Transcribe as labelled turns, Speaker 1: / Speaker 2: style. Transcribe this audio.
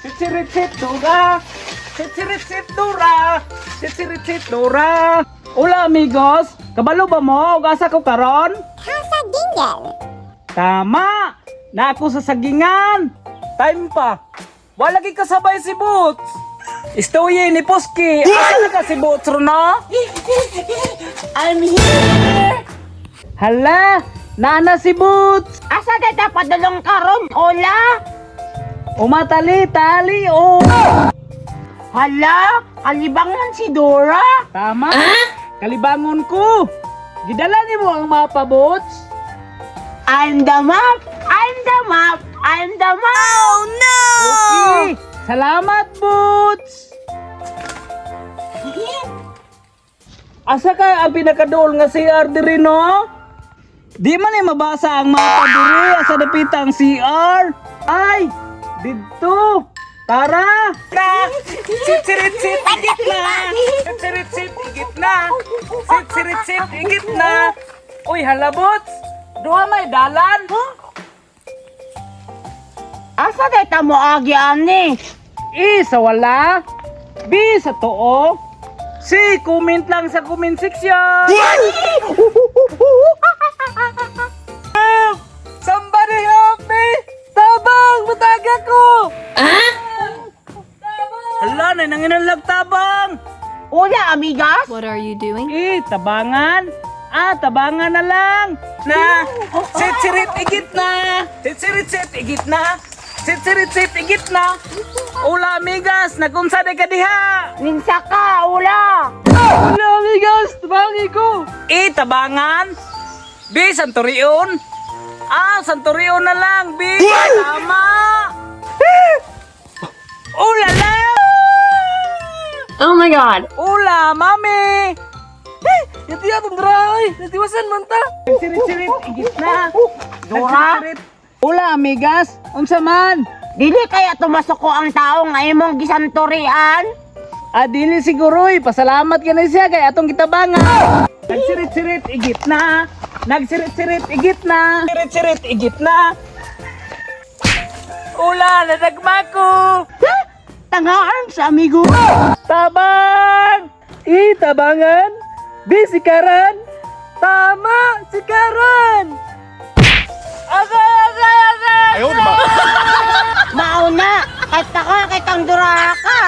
Speaker 1: Sitsiritsit Dora! Sitsiritsit Dora! Sitsiritsit Dora! Hola amigos! Kabalo ba mo? Ugasa ko karon?
Speaker 2: Hasa dingdel.
Speaker 1: Tama! Na ako sa sagingan! Time pa! Wala lagi kasabay si Boots! Istoye ni Puski! Asa na ka si Boots Rona?
Speaker 2: I'm here.
Speaker 1: Hala! Nana si Boots!
Speaker 2: Asa data padulong karon, Ola?
Speaker 1: Umatali, tali, oh!
Speaker 2: Hala, kalibangan si Dora.
Speaker 1: Tama! Kalibangon ko! Gidala ni mo ang mapa, Boots!
Speaker 2: I'm the map. I'm the map. I'm the map. Oh no!
Speaker 1: Okay! Salamat, Boots! Asa ka ang pinakadool nga CR diri, no? Di man ay mabasa ang mapa diri, asa dapita ang CR. Ay, dito. Tara! Sitsiritsit, igit na! Sitsiritsit, igit na! Sitsiritsit, igit na! Uy, hala, Boots! Duha may dalan!
Speaker 2: Asa data mo agi ani?
Speaker 1: E sa wala, B sa too, C comment lang sa comment section. Help! Somebody help me! Tabang! Mataga ko! Hala, nanginanlag tabang!
Speaker 2: Ola, amigas?
Speaker 3: What are you doing?
Speaker 1: Tabangan? Tabangan na lang! Na! Sitsirit igit na! Sitsirit igit na! Sitsirit igit na! Ula amigas! Nagunsa de ka diha!
Speaker 2: Minsa ka, Ola.
Speaker 1: Ula amigas! Tabangi ko! Tabangan! B. Santurion! Santurion na lang! B. Tama! Ula lang!
Speaker 3: Oh my god.
Speaker 1: Ula, mami! Yati atong dray! Natiwasan man ta! Sirit-sirit, igit na!
Speaker 2: Dora?
Speaker 1: Ula, amigas! Unsa man?
Speaker 2: Dili kaya tumasuko ang tao nga imong gisanturian?
Speaker 1: Dili siguroy! Pasalamat ka na siya kay atong gitabangan! Nagsirit-sirit, igit na! Nagsirit-sirit, igit na! Sirit-sirit, igit na! Ula, nadagma ko!
Speaker 2: Tangaan sa amigo.
Speaker 1: Tabang! Tabangan! B. Sikaran! Tama! Sikaran! Agay!
Speaker 2: Mauna, kahit taka, kahit ang dura ka.